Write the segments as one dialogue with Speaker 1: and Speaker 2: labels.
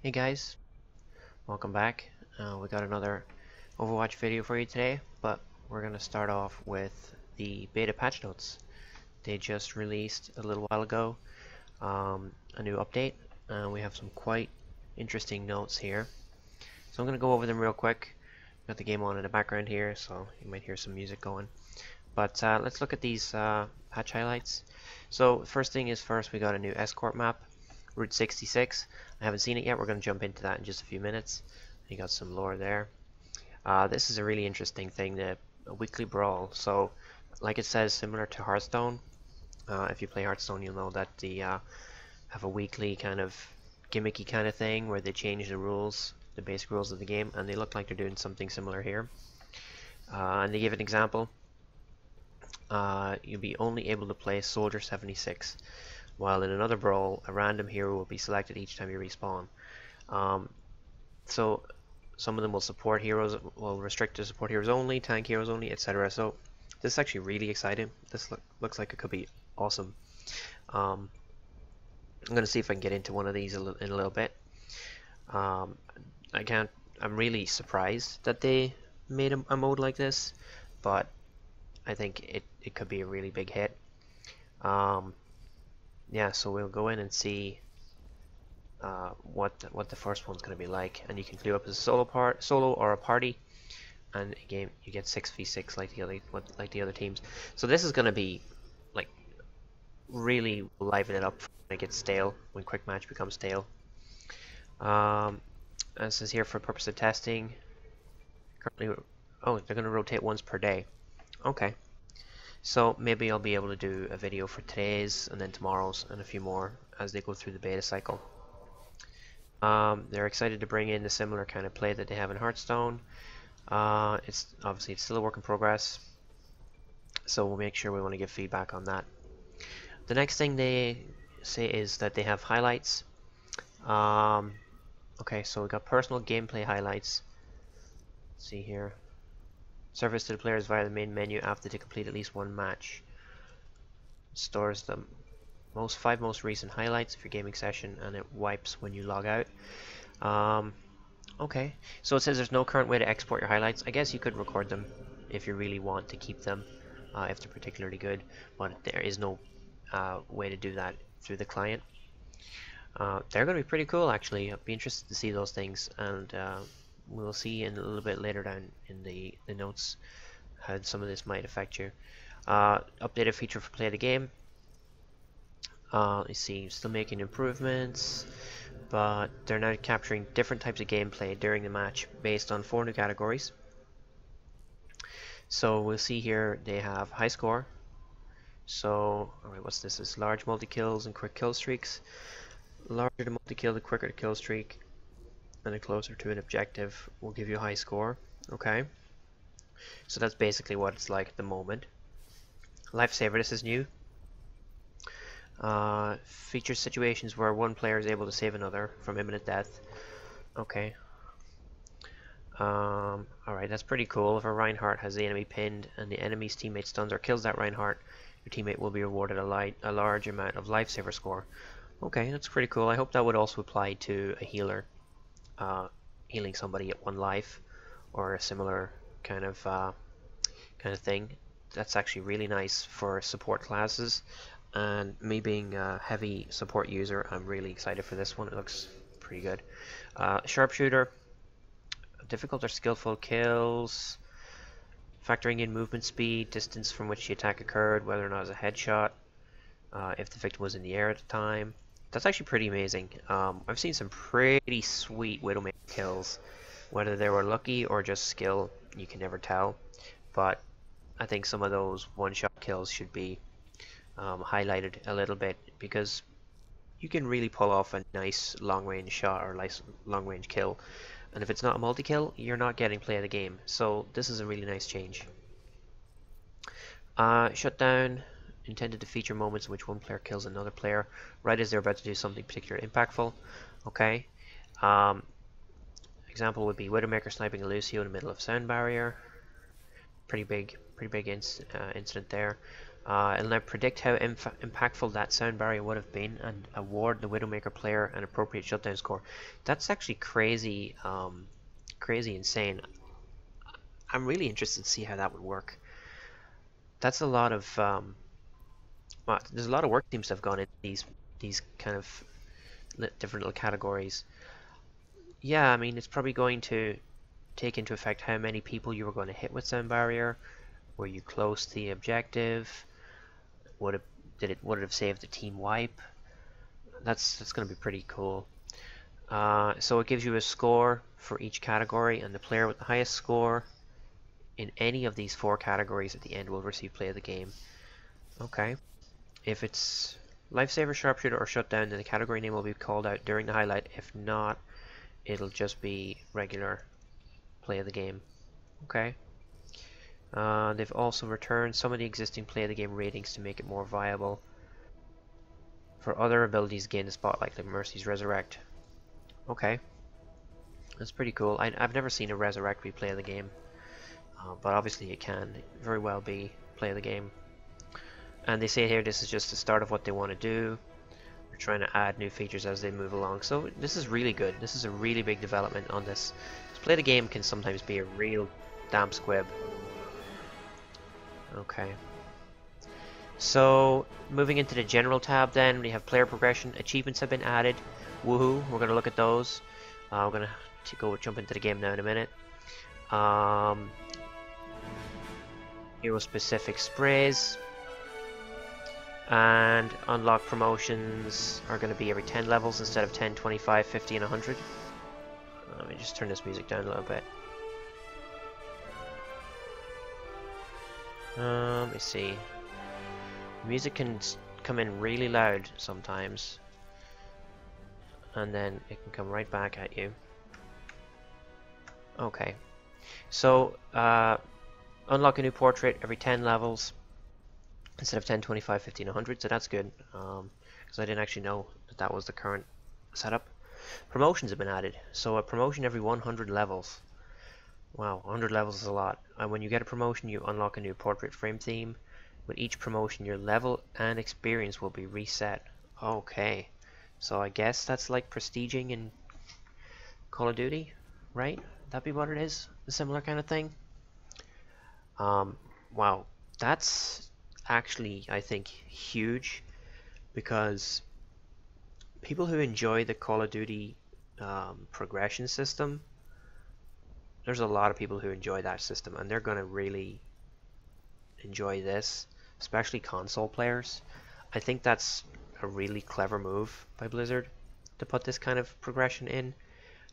Speaker 1: Hey guys, welcome back. We got another Overwatch video for you today, but we're going to start off with the beta patch notes. They just released a little while ago a new update, and we have some quite interesting notes here. So I'm going to go over them real quick. Got the game on in the background here, so you might hear some music going. But let's look at these patch highlights. So first thing is first, we got a new escort map. Route 66. I haven't seen it yet. We're going to jump into that in just a few minutes. You got some lore there. This is a really interesting thing, a weekly brawl. So, like it says, similar to Hearthstone. If you play Hearthstone, you'll know that they have a weekly kind of gimmicky kind of thing where they change the rules, the basic rules of the game, and they look like they're doing something similar here. And they give an example. You'll be only able to play Soldier 76. While in another brawl, a random hero will be selected each time you respawn. So some of them will support heroes, will restrict to support heroes only, tank heroes only, etc. So this is actually really exciting. This looks like it could be awesome. I'm going to see if I can get into one of these in a little bit. I'm really surprised that they made a mode like this, but I think it could be a really big hit. Yeah, so we'll go in and see what the first one's going to be like, and you can queue up as a solo or a party, and again you get 6v6 like the other teams. So this is going to be like really liven it up when it gets stale, when quick match becomes stale. This is here for purpose of testing. Currently, oh, they're going to rotate once per day. Okay. So maybe I'll be able to do a video for today's and then tomorrow's and a few more as they go through the beta cycle. They're excited to bring in the similar kind of play that they have in Hearthstone. It's still a work in progress, so we'll make sure we want to give feedback on that. The next thing they say is that they have highlights. Okay, so we got personal gameplay highlights. Let's see here. Service to the players via the main menu after they complete at least one match. Stores the five most recent highlights of your gaming session, and it wipes when you log out. Okay, so it says there's no current way to export your highlights. I guess you could record them if you really want to keep them, if they're particularly good, but there is no way to do that through the client. They're going to be pretty cool, actually. I'd be interested to see those things, and we'll see in a little bit later down in the notes how some of this might affect you. Updated feature for play the game. You see, still making improvements, but they're now capturing different types of gameplay during the match based on 4 new categories. So we'll see here they have high score. So, alright, what's this? It's large multi-kills and quick kill streaks. Larger the multi-kill, the quicker the kill streak, and the closer to an objective will give you a high score. Okay, so that's basically what it's like at the moment. Lifesaver, this is new. Features situations where one player is able to save another from imminent death. Okay. Alright, that's pretty cool. If a Reinhardt has the enemy pinned and the enemy's teammate stuns or kills that Reinhardt, your teammate will be awarded a large amount of lifesaver score. Okay, that's pretty cool. I hope that would also apply to a healer. Healing somebody at 1 life, or a similar kind of thing. That's actually really nice for support classes, and me being a heavy support user, I'm really excited for this one. It looks pretty good. Sharpshooter, difficult or skillful kills, factoring in movement speed, distance from which the attack occurred, whether or not it's a headshot, if the victim was in the air at the time. That's actually pretty amazing. I've seen some pretty sweet Widowmaker kills. Whether they were lucky or just skill, you can never tell. But I think some of those one-shot kills should be highlighted a little bit, because you can really pull off a nice long-range shot or nice long-range kill. And if it's not a multi-kill, you're not getting play of the game. So this is a really nice change. Shutdown. Intended to feature moments in which one player kills another player right as they're about to do something particularly impactful. Okay. Example would be Widowmaker sniping a Lucio in the middle of sound barrier. Pretty big incident there. It'll now predict how impactful that sound barrier would have been and award the Widowmaker player an appropriate shutdown score. That's actually crazy, crazy insane. I'm really interested to see how that would work. That's a lot of well, there's a lot of work seems to have gone into these kind of different little categories. Yeah, I mean it's probably going to take into effect how many people you were going to hit with sound barrier. Were you close to the objective? Would it have saved the team wipe? That's going to be pretty cool. So it gives you a score for each category, and the player with the highest score in any of these 4 categories at the end will receive play of the game. Okay. If it's Lifesaver, Sharpshooter, or Shutdown, then the category name will be called out during the highlight. If not, it'll just be regular play of the game. Okay. They've also returned some of the existing play of the game ratings to make it more viable. For other abilities, gain the spotlight, like Mercy's Resurrect. Okay. That's pretty cool. I've never seen a Resurrect be play of the game. But obviously it can very well be play of the game. And they say here this is just the start of what they want to do. They're trying to add new features as they move along. So this is really good. This is a really big development on this. Play of the game can sometimes be a real damn squib. Okay. So moving into the general tab then, we have player progression. Achievements have been added. Woohoo, we're going to look at those. We're going to jump into the game now in a minute. Hero specific sprays. And unlock promotions are going to be every 10 levels instead of 10, 25, 50, and 100. Let me just turn this music down a little bit. Let me see. Music can come in really loud sometimes, and then it can come right back at you. Okay, so unlock a new portrait every 10 levels instead of 10, 25, 50, and 100, so that's good, because I didn't actually know that that was the current setup. Promotions have been added, so a promotion every 100 levels. Wow, 100 levels is a lot. And when you get a promotion, you unlock a new portrait frame theme. With each promotion, your level and experience will be reset. Okay, so I guess that's like prestiging in Call of Duty, right? That'd be what it is, a similar kind of thing. Wow, that's actually, I think, huge, because people who enjoy the Call of Duty progression system, there's a lot of people who enjoy that system, and they're going to really enjoy this, especially console players. I think that's a really clever move by Blizzard to put this kind of progression in.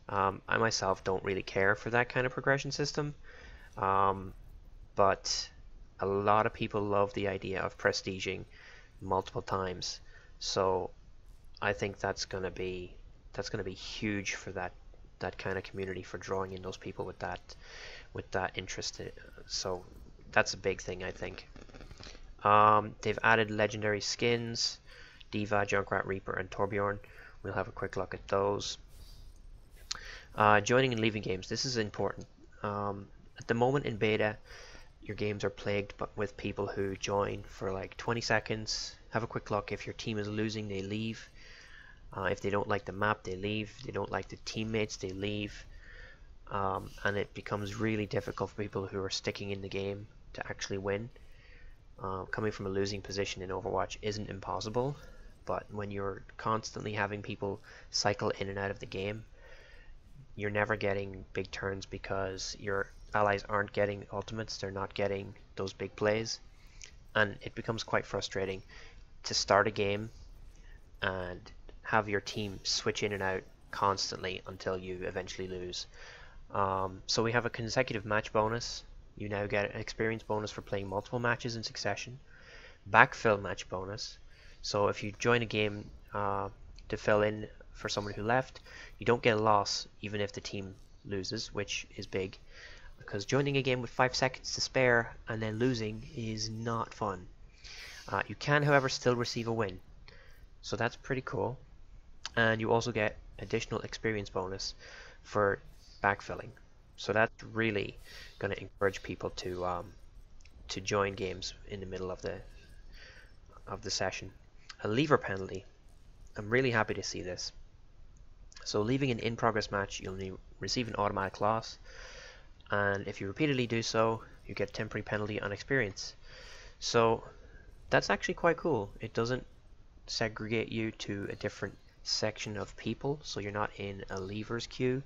Speaker 1: I myself don't really care for that kind of progression system, but a lot of people love the idea of prestiging multiple times, so I think that's gonna be huge for that kind of community, for drawing in those people with that interest. So that's a big thing, I think. They've added legendary skins, Diva, Junkrat, Reaper, and Torbjorn. We'll have a quick look at those. Joining and leaving games. This is important. At the moment in beta, your games are plagued with people who join for like 20 seconds, have a quick look. If your team is losing, they leave. If they don't like the map, they leave. If they don't like the teammates, they leave. And it becomes really difficult for people who are sticking in the game to actually win. Coming from a losing position in Overwatch isn't impossible, but when you're constantly having people cycle in and out of the game, you're never getting big turns because your allies aren't getting ultimates, they're not getting those big plays, and it becomes quite frustrating to start a game and have your team switch in and out constantly until you eventually lose. So we have a consecutive match bonus. You now get an experience bonus for playing multiple matches in succession. Backfill match bonus. So if you join a game to fill in for someone who left, you don't get a loss even if the team loses, which is big, because joining a game with 5 seconds to spare and then losing is not fun. You can, however, still receive a win, so that's pretty cool. And you also get additional experience bonus for backfilling, so that's really going to encourage people to join games in the middle of of the session. A leaver penalty. I'm really happy to see this. So leaving an in-progress match, you'll receive an automatic loss, and if you repeatedly do so, you get temporary penalty on experience. So that's actually quite cool. It doesn't segregate you to a different section of people, so you're not in a leavers queue,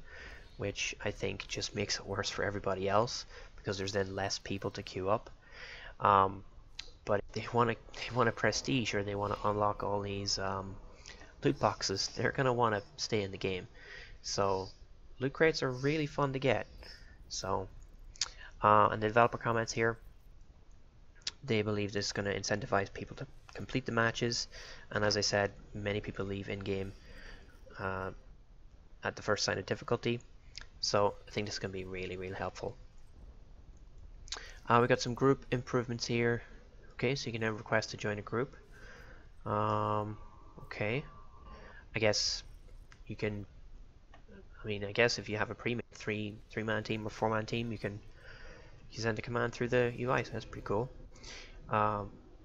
Speaker 1: which I think just makes it worse for everybody else because there's then less people to queue up. But if they want a prestige, or they want to unlock all these loot boxes, they're gonna want to stay in the game. So loot crates are really fun to get. So and the developer comments here, they believe this is going to incentivize people to complete the matches, and as I said, many people leave in-game at the first sign of difficulty, so I think this is going to be really, really helpful. We got some group improvements here. Okay, so you can now request to join a group. Okay, I guess you can, I guess if you have a pre-made three-man team or four-man team, you can send a command through the UI, so that's pretty cool.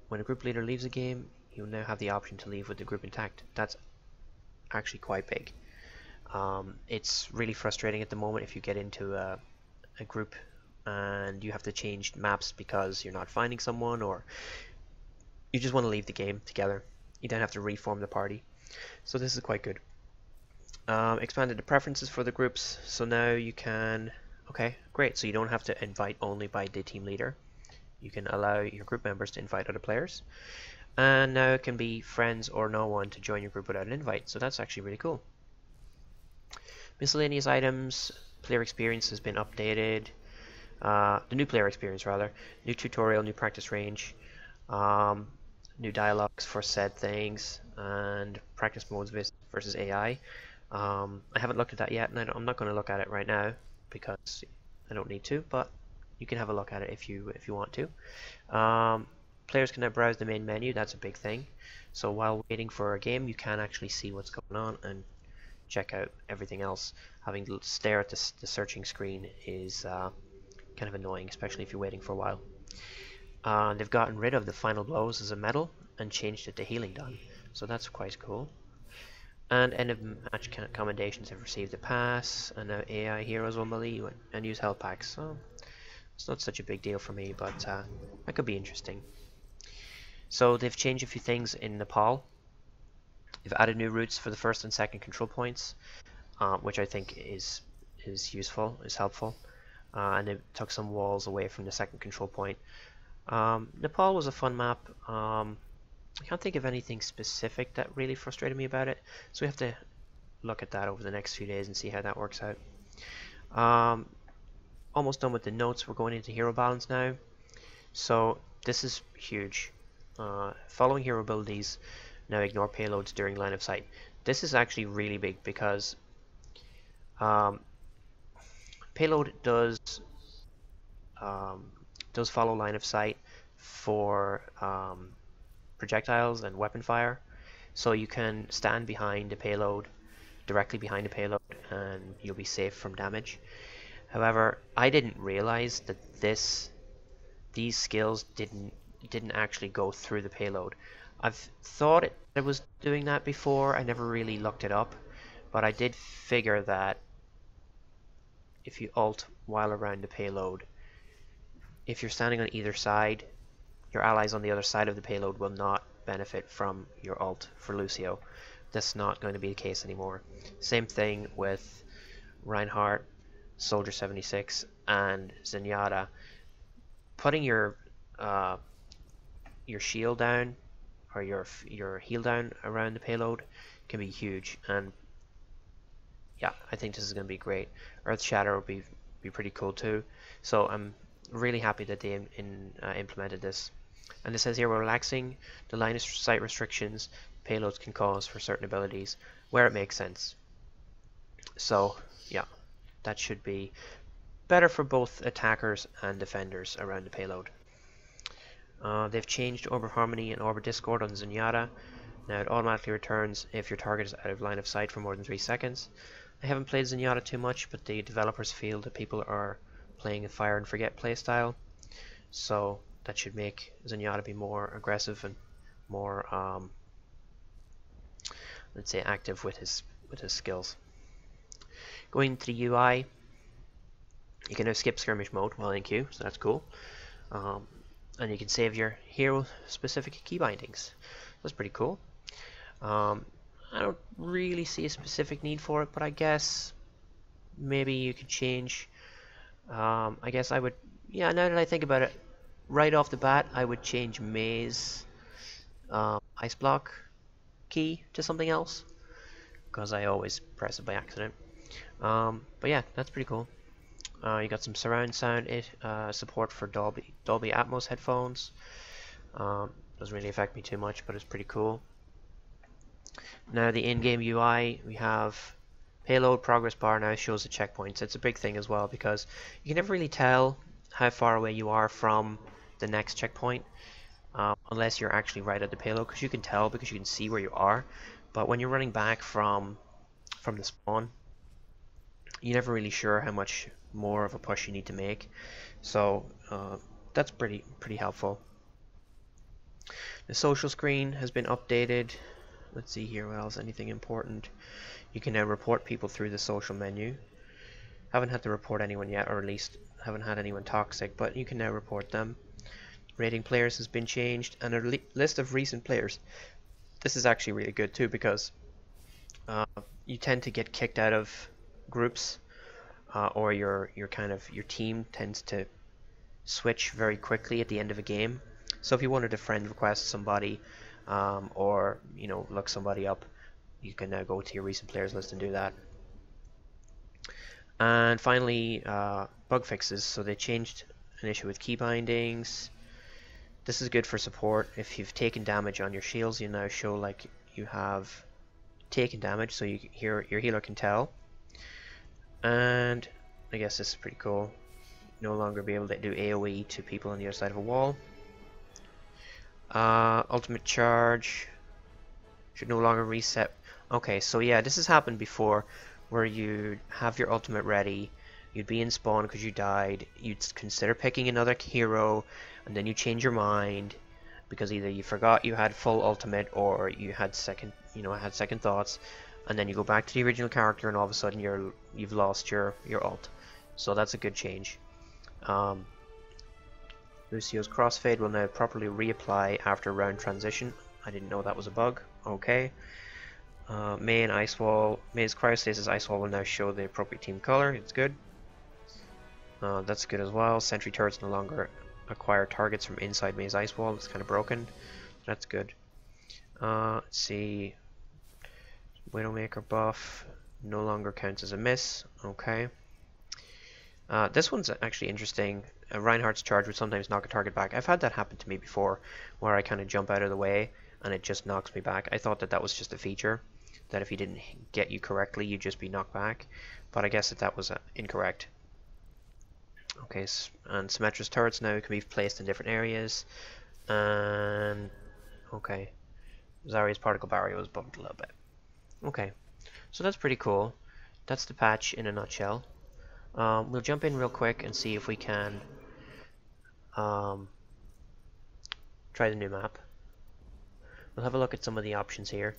Speaker 1: When a group leader leaves a game, you now have the option to leave with the group intact. That's actually quite big. It's really frustrating at the moment if you get into a group and you have to change maps because you're not finding someone, or you just want to leave the game together. You don't have to reform the party. So this is quite good. Expanded the preferences for the groups, so now you can, okay, great, so you don't have to invite only by the team leader. You can allow your group members to invite other players, and now it can be friends or no one to join your group without an invite, so that's actually really cool. Miscellaneous items, player experience has been updated, the new player experience rather, new tutorial, new practice range, new dialogues for said things, and practice modes versus AI. I haven't looked at that yet, and I'm not going to look at it right now because I don't need to, but you can have a look at it if you want to. Players can now browse the main menu. That's a big thing. So while waiting for a game, you can actually see what's going on and check out everything else. Having to stare at the searching screen is kind of annoying, especially if you're waiting for a while. They've gotten rid of the final blows as a medal and changed it to healing done, so that's quite cool. And end of match commendations have received a pass, and now AI heroes will melee and use health packs. So it's not such a big deal for me, but that could be interesting. So they've changed a few things in Nepal. They've added new routes for the first and second control points, which I think is useful, is helpful. And they took some walls away from the second control point. Nepal was a fun map. I can't think of anything specific that really frustrated me about it, so we have to look at that over the next few days and see how that works out. Almost done with the notes. We're going into hero balance now, so this is huge. Following hero abilities now ignore payloads during line of sight. This is actually really big because payload does follow line of sight for projectiles and weapon fire, so you can stand behind the payload, directly behind the payload, and you'll be safe from damage. However, I didn't realize that these skills didn't actually go through the payload. I've thought it was doing that before. I never really looked it up, but I did figure that if you ult while around the payload, if you're standing on either side, your allies on the other side of the payload will not benefit from your ult for Lucio. That's not going to be the case anymore. Same thing with Reinhardt, Soldier 76, and Zenyatta. Putting your shield down or your heal down around the payload can be huge, and yeah, I think this is going to be great. Earth Shatter will be pretty cool too. So I'm really happy that they implemented this. And it says here, we're relaxing the line of sight restrictions payloads can cause for certain abilities where it makes sense. So yeah, that should be better for both attackers and defenders around the payload. They've changed Orb of Harmony and Orb of Discord on Zenyatta. Now it automatically returns if your target is out of line of sight for more than 3 seconds. I haven't played Zenyatta too much, but the developers feel that people are playing a fire and forget playstyle, so that should make Zenyatta be more aggressive and more let's say active with his skills. Going to the UI, you can now skip skirmish mode while in queue, so that's cool. And you can save your hero specific key bindings. That's pretty cool. I don't really see a specific need for it, but I guess maybe you could change. I guess I would, yeah, now that I think about it, right off the bat, I would change May's ice block key to something else, because I always press it by accident. But yeah, that's pretty cool. You got some surround sound support for Dolby Atmos headphones. Doesn't really affect me too much, but it's pretty cool. Now the in-game UI, we have payload progress bar now shows the checkpoints. It's a big thing as well because you can never really tell how far away you are from the next checkpoint unless you're actually right at the payload, because you can tell because you can see where you are. But when you're running back from the spawn, you're never really sure how much more of a push you need to make. So that's pretty helpful. The social screen has been updated. Let's see here, what else, anything important. You can now report people through the social menu. Haven't had to report anyone yet, or at least haven't had anyone toxic, but you can now report them. Rating players has been changed, and a list of recent players. This is actually really good too, because you tend to get kicked out of groups, or your team tends to switch very quickly at the end of a game. So if you wanted to friend request somebody, or look somebody up, you can now go to your recent players list and do that. And finally, bug fixes. So they changed an issue with key bindings. This is good for support. If you've taken damage on your shields, you now show like you have taken damage, so your healer can tell. And I guess this is pretty cool. No longer be able to do AoE to people on the other side of a wall. Ultimate charge should no longer reset. Okay, so yeah, this has happened before, where you have your ultimate ready, you'd be in spawn because you died, you'd consider picking another hero, and then you change your mind because either you forgot you had full ultimate or you had second thoughts, and then you go back to the original character and all of a sudden you've lost your ult. So that's a good change. Lucio's crossfade will now properly reapply after round transition. I didn't know that was a bug. Okay. May's Cryostasis Ice Wall will now show the appropriate team color. It's good. That's good as well. Sentry turrets no longer acquire targets from inside May's Ice Wall. It's kind of broken. That's good. Let's see. Widowmaker buff no longer counts as a miss. Okay. This one's actually interesting. Reinhardt's charge would sometimes knock a target back. I've had that happen to me before, where I kind of jump out of the way and it just knocks me back. I thought that was just a feature, that if he didn't get you correctly, you'd just be knocked back. But I guess that was incorrect. Okay, and Symmetra's turrets now can be placed in different areas. And okay, Zarya's particle barrier was bumped a little bit. Okay, so that's pretty cool. That's the patch in a nutshell. We'll jump in real quick and see if we can try the new map. We'll have a look at some of the options here.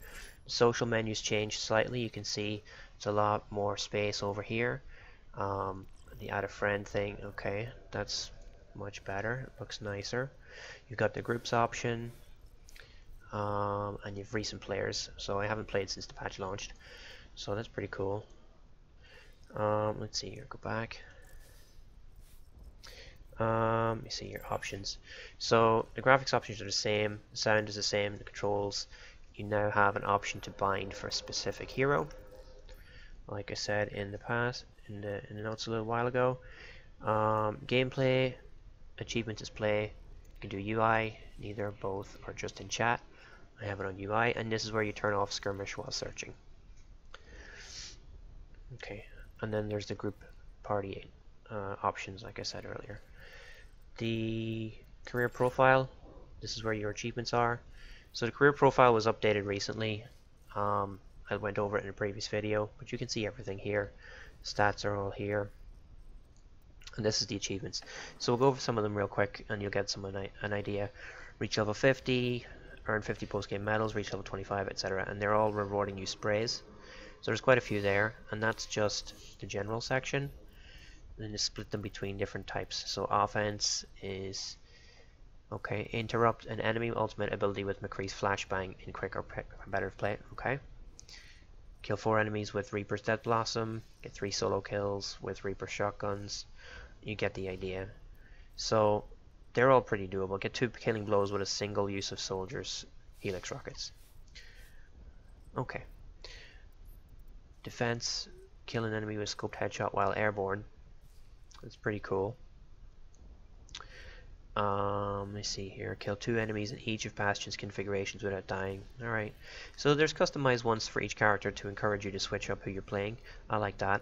Speaker 1: Social menus changed slightly. You can see it's a lot more space over here. The add a friend thing, okay, that's much better. It looks nicer. You've got the groups option, and you've recent players. So I haven't played since the patch launched, so that's pretty cool. Let's see here, go back. Let me see your options. So the graphics options are the same, the sound is the same, the controls. You now have an option to bind for a specific hero. Like I said in the past, in the notes a little while ago. Gameplay, achievement display. You can do UI, neither, both, or just in chat. I have it on UI, and this is where you turn off skirmish while searching. Okay, and then there's the group party options, like I said earlier. The career profile, this is where your achievements are. So the career profile was updated recently. I went over it in a previous video, but you can see everything here. Stats are all here, and this is the achievements. So we'll go over some of them real quick and you'll get an idea. Reach level 50, earn 50 post-game medals, reach level 25, etc. And they're all rewarding you sprays. So there's quite a few there, and that's just the general section. And then you split them between different types. So offense is, okay, interrupt an enemy ultimate ability with McCree's flashbang in quick or competitive play. Okay. Kill 4 enemies with Reaper's Death Blossom. Get 3 solo kills with Reaper shotguns. You get the idea. So they're all pretty doable. Get 2 killing blows with a single use of soldiers' helix rockets. Okay. Defense. Kill an enemy with scoped headshot while airborne. That's pretty cool. Let me see here. Kill 2 enemies in each of Bastion's configurations without dying. Alright. So there's customized ones for each character to encourage you to switch up who you're playing. I like that.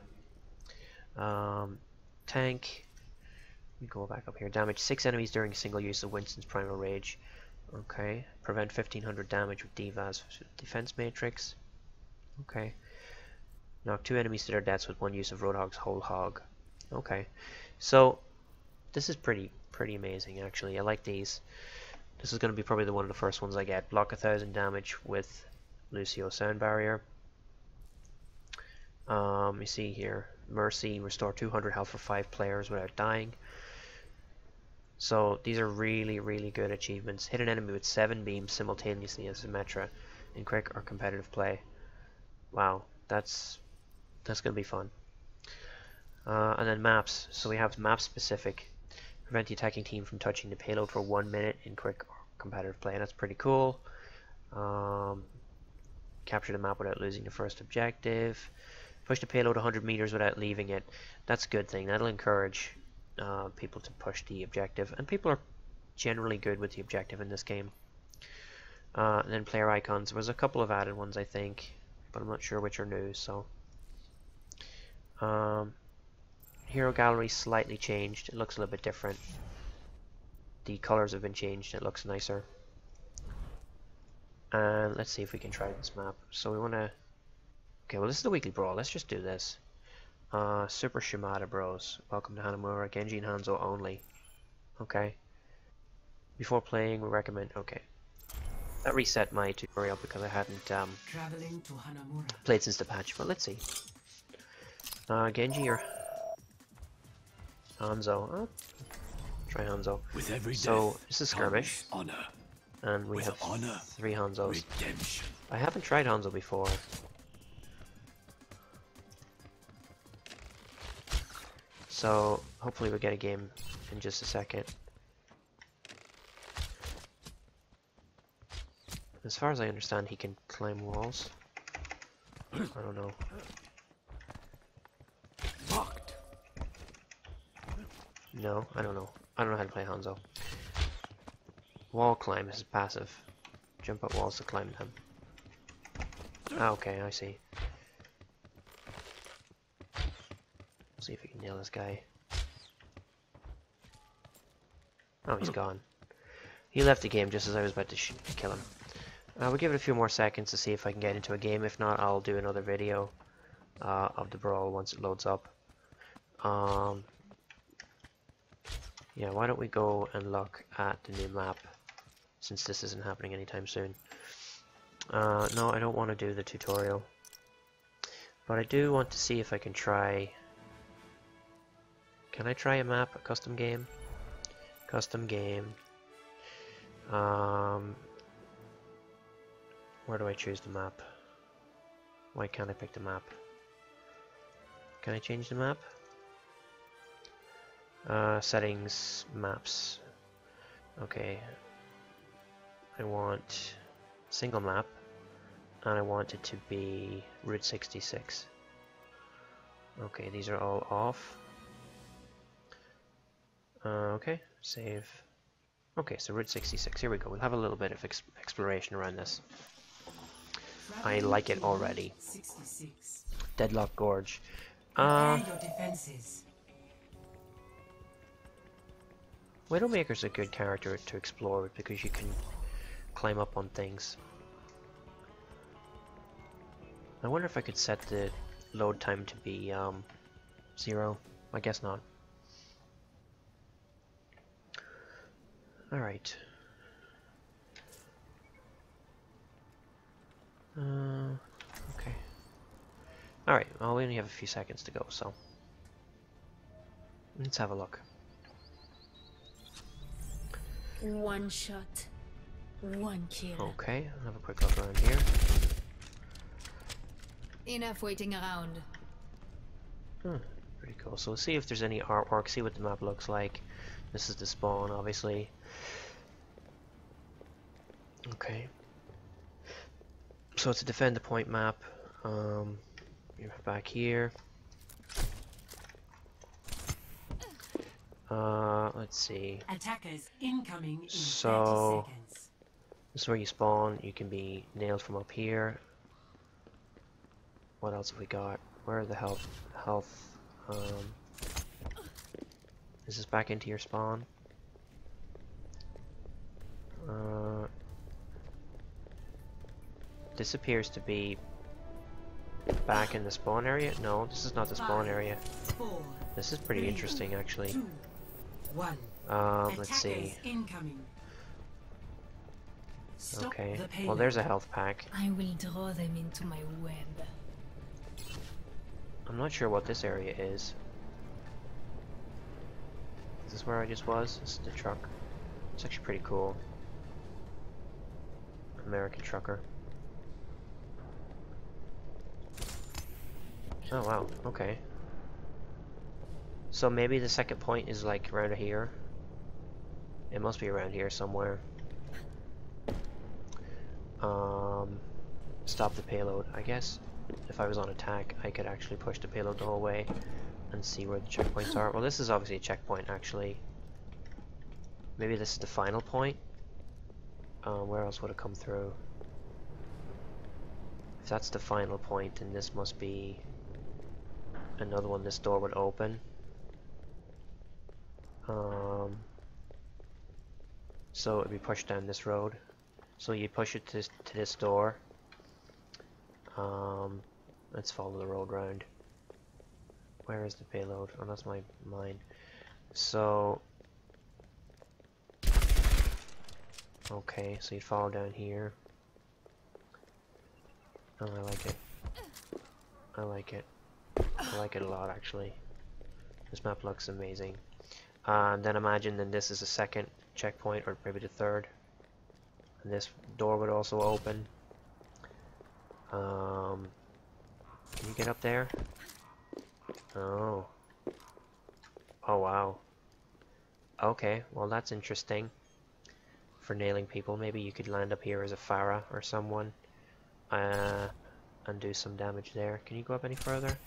Speaker 1: Tank. Let me go back up here. Damage 6 enemies during single use of Winston's Primal Rage. Okay. Prevent 1500 damage with Diva's Defense Matrix. Okay. Knock 2 enemies to their deaths with 1 use of Roadhog's Whole Hog. Okay. So this is pretty amazing, actually. I like these. This is going to be probably one of the first ones I get. Block 1000 damage with Lucio Sound Barrier. You see here, Mercy, restore 200 health for 5 players without dying. So these are really good achievements. Hit an enemy with 7 beams simultaneously as Symmetra in quick or competitive play. Wow, that's going to be fun. And then maps. So we have map specific. Prevent the attacking team from touching the payload for 1 minute in quick or competitive play. That's pretty cool. Capture the map without losing the first objective. Push the payload 100 meters without leaving it. That's a good thing. That'll encourage people to push the objective. And people are generally good with the objective in this game. And then player icons. There was a couple of added ones, I think, but I'm not sure which are new. So Hero Gallery slightly changed. It looks a little bit different. The colors have been changed. It looks nicer. And let's see if we can try this map. So we want to... Okay, well this is the weekly brawl. Let's just do this. Super Shimada Bros. Welcome to Hanamura. Genji and Hanzo only. Okay. Before playing, we recommend... Okay. That reset my tutorial because I hadn't played since the patch. But let's see. Genji or... Hanzo. Oh, try Hanzo.
Speaker 2: With every
Speaker 1: so this is skirmish,
Speaker 2: honor.
Speaker 1: And we
Speaker 2: With
Speaker 1: have
Speaker 2: honor,
Speaker 1: 3 Hanzos.
Speaker 2: redemption.
Speaker 1: I haven't tried Hanzo before. So hopefully we'll get a game in just a second. As far as I understand, he can climb walls. I don't know.
Speaker 2: Locked.
Speaker 1: No, I don't know. I don't know how to play Hanzo. Wall climb is passive. Jump up walls to climb them. Ah, okay, I see. Let's see if we can nail this guy. Oh, he's gone. He left the game just as I was about to kill him. We'll give it a few more seconds to see if I can get into a game. If not, I'll do another video of the Brawl once it loads up. Yeah, why don't we go and look at the new map, since this isn't happening anytime soon. No, I don't want to do the tutorial, but I do want to see if I can try... Can I try a map, a custom game? Custom game. Where do I choose the map? Why can't I pick the map? Can I change the map? Settings, maps. Okay. I want single map, and I want it to be Route 66. Okay, these are all off. Okay, save. Okay, so Route 66, here we go. We'll have a little bit of exploration around this. I like it already.
Speaker 3: 66.
Speaker 1: Deadlock Gorge.
Speaker 3: Prepare your defenses.
Speaker 1: Widowmaker's a good character to explore with because you can climb up on things. I wonder if I could set the load time to be 0. I guess not. Alright. Okay. Alright, well we only have a few seconds to go, so let's have a look.
Speaker 2: One shot, one kill.
Speaker 1: Okay, I'll have a quick look around here.
Speaker 2: Enough waiting around.
Speaker 1: Pretty cool. So we'll see if there's any artwork, see what the map looks like. This is the spawn, obviously. Okay. So it's a defend the point map. You're back here. Let's see.
Speaker 3: Attackers incoming in
Speaker 1: So
Speaker 3: 30 seconds.
Speaker 1: this is where you spawn. You can be nailed from up here. What else have we got? Where are the health? Is this back into your spawn? This appears to be back in the spawn area. No, this is not the spawn area.
Speaker 3: 4,
Speaker 1: This is pretty interesting, actually.
Speaker 3: 2, 1.
Speaker 1: Let's see.
Speaker 3: Attackers incoming. Stop
Speaker 1: Okay.
Speaker 3: the
Speaker 1: Well,
Speaker 3: payload.
Speaker 1: there's a health pack.
Speaker 2: I will draw them into my web.
Speaker 1: I'm not sure what this area is. Is this where I just was? This is the truck. It's actually pretty cool. American trucker. Oh wow, okay. So maybe the second point is like around here. It must be around here somewhere. Stop the payload. I guess if I was on attack, I could actually push the payload the whole way and see where the checkpoints are. Well, this is obviously a checkpoint, actually. Maybe this is the final point. Where else would it come through? If that's the final point, then this must be another one. This door would open. So it'd be pushed down this road. So you push it to this door. Let's follow the road round. Where is the payload? Oh, that's my mine. So okay, so you follow down here. Oh, I like it. I like it. I like it a lot, actually. This map looks amazing. Then imagine then this is a second checkpoint, or maybe the third. And this door would also open. Can you get up there? Oh. Oh wow. Okay, well that's interesting. For nailing people, maybe you could land up here as a Farah or someone. And do some damage there. Can you go up any further?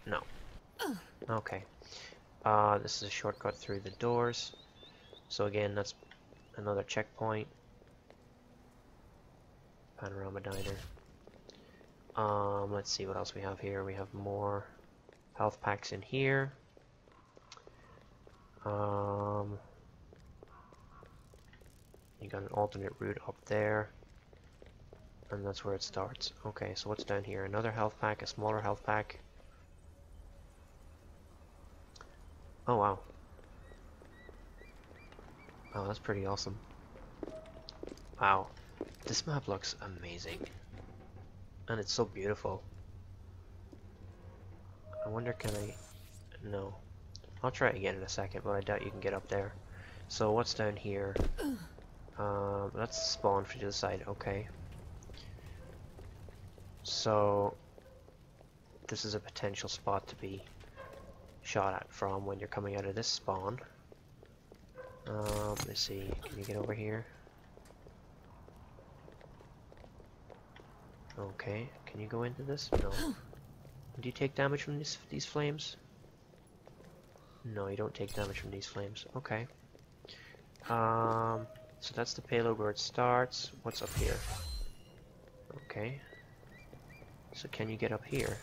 Speaker 1: No. Okay. This is a shortcut through the doors. So again, that's another checkpoint. Panorama diner. Let's see what else we have here. We have more health packs in here. You got an alternate route up there. And that's where it starts. Okay, so what's down here? Another health pack, a smaller health pack. Oh wow. Oh, that's pretty awesome. Wow. This map looks amazing. And it's so beautiful. I wonder, can I... No. I'll try it again in a second, but I doubt you can get up there. So what's down here? That's spawn for the other side. Okay. So this is a potential spot to be shot at from when you're coming out of this spawn. Let's see, can you get over here? Okay, can you go into this? No. Do you take damage from these flames? No, you don't take damage from these flames. Okay. So that's the payload where it starts. What's up here? Okay. So can you get up here?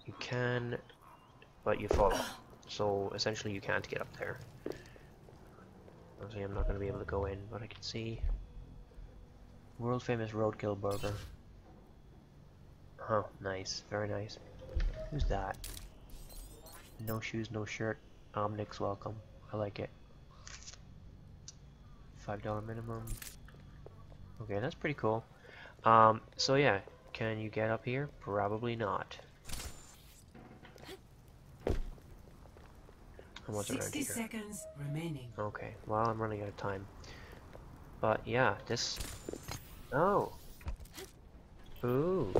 Speaker 1: You can, but you fall off. So essentially you can't get up there. Obviously I'm not going to be able to go in, but I can see world famous roadkill burger. Oh, nice, very nice. Who's that? No shoes, no shirt. Omnix, welcome. I like it. $5 minimum. Okay, that's pretty cool. So yeah, can you get up here? Probably not. And what's around
Speaker 3: 60
Speaker 1: here?
Speaker 3: seconds remaining.
Speaker 1: Okay, well, I'm running out of time. But yeah, this... Oh! Ooh!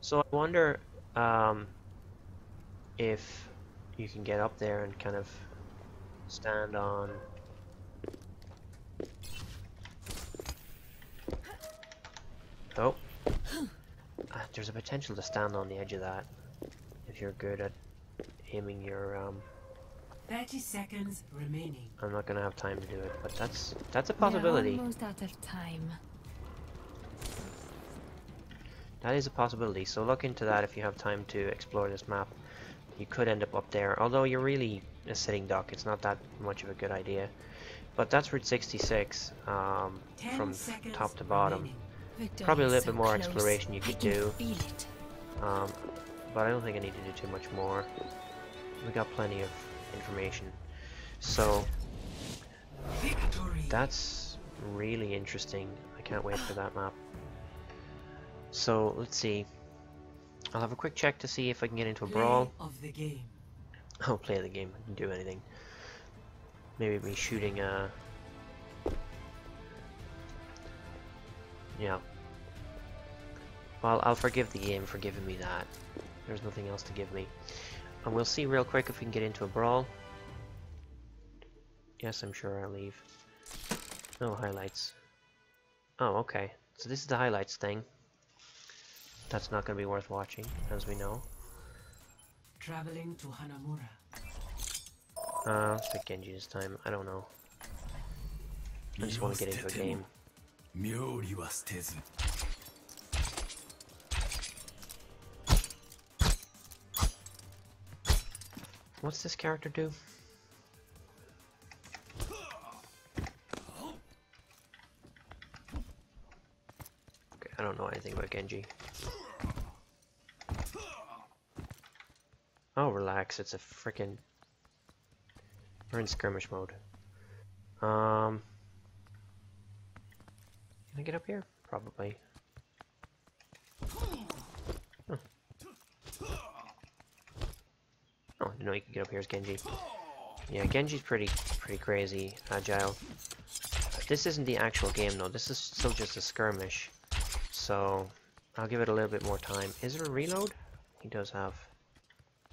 Speaker 1: So I wonder if you can get up there and kind of stand on... Oh! There's a potential to stand on the edge of that if you're good at aiming your
Speaker 3: 30 seconds remaining.
Speaker 1: I'm not gonna have time to do it, but that's a
Speaker 2: We're
Speaker 1: possibility.
Speaker 2: almost out of time.
Speaker 1: That is a possibility, so look into that if you have time to explore this map. You could end up there, although you're really a sitting duck, it's not that much of a good idea. But that's Route 66 from top to bottom.
Speaker 2: Victory
Speaker 1: Probably a
Speaker 2: is
Speaker 1: little
Speaker 2: so
Speaker 1: bit more
Speaker 2: close.
Speaker 1: exploration you
Speaker 2: I
Speaker 1: could
Speaker 2: can
Speaker 1: do,
Speaker 2: feel it.
Speaker 1: but I don't think I need to do too much more. We got plenty of information. So
Speaker 3: Victory.
Speaker 1: that's really interesting. I can't wait for that map. So let's see. I'll have a quick check to see if I can get into a brawl.
Speaker 3: Play of the game.
Speaker 1: Oh, play the game. I can do anything. Maybe me shooting yeah. Well, I'll forgive the game for giving me that. There's nothing else to give me. And we'll see real quick if we can get into a brawl. Yes, I'm sure I'll leave. No highlights. Oh, okay. So this is the highlights thing. That's not going to be worth watching, as we know.
Speaker 3: Traveling to Hanamura.
Speaker 1: Let's pick Genji this time. I don't know. I just want to get into a game. What's this character do? Okay, I don't know anything about Genji. Oh, relax. It's a frickin'... We're in skirmish mode. Can I get up here? Probably. Oh. Oh, no, you can get up here as Genji. Yeah, Genji's pretty crazy, agile. This isn't the actual game though, this is still just a skirmish. So, I'll give it a little bit more time. Is there a reload? He does have...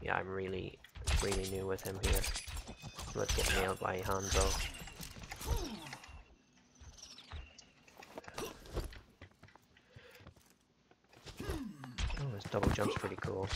Speaker 1: Yeah, I'm really new with him here. Let's get nailed by Hanzo. Oh, his double jump's pretty cool.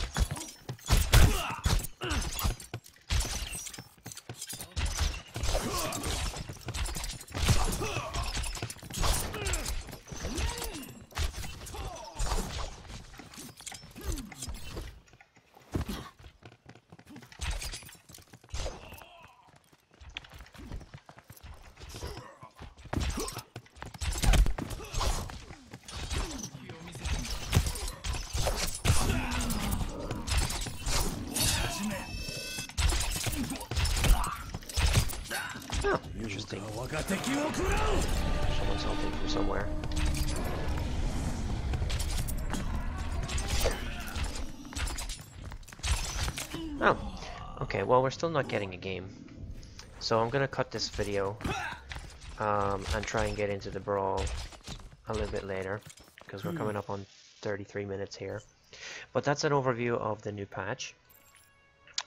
Speaker 1: Oh, interesting. Someone's helping from somewhere. Oh, okay, well we're still not getting a game. So I'm gonna cut this video and try and get into the Brawl a little bit later, because we're coming up on 33 minutes here. But that's an overview of the new patch.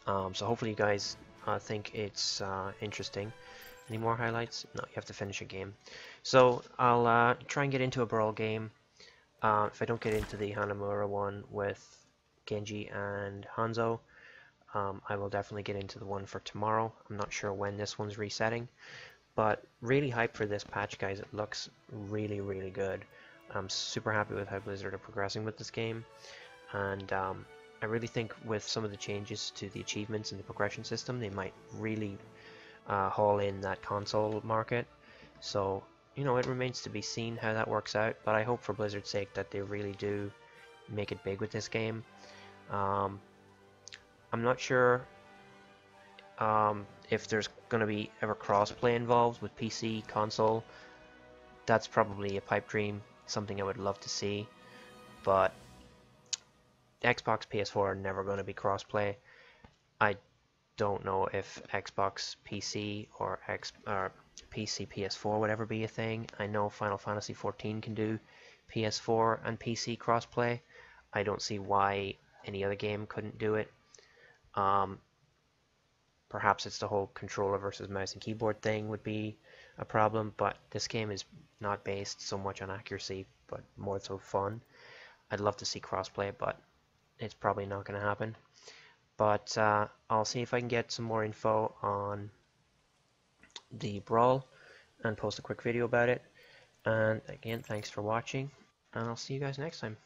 Speaker 1: So hopefully you guys think it's interesting. Any more highlights? No, you have to finish a game. So I'll try and get into a Brawl game. If I don't get into the Hanamura one with Genji and Hanzo, I will definitely get into the one for tomorrow. I'm not sure when this one's resetting, but really hyped for this patch, guys. It looks really good. I'm super happy with how Blizzard are progressing with this game, and I really think with some of the changes to the achievements and the progression system, they might really haul in that console market. So, you know, it remains to be seen how that works out, but I hope for Blizzard's sake that they really do make it big with this game. I'm not sure if there's going to be ever cross-play involved with PC, console. that's probably a pipe dream, something I would love to see, but Xbox PS4 are never going to be crossplay. I don't know if Xbox PC or PC PS4 would ever be a thing. I know Final Fantasy XIV can do PS4 and PC crossplay. I don't see why any other game couldn't do it. Perhaps it's the whole controller versus mouse and keyboard thing would be a problem, but this game is not based so much on accuracy, but more so fun. I'd love to see crossplay, but it's probably not going to happen. But I'll see if I can get some more info on the Brawl and post a quick video about it. And again, thanks for watching, and I'll see you guys next time.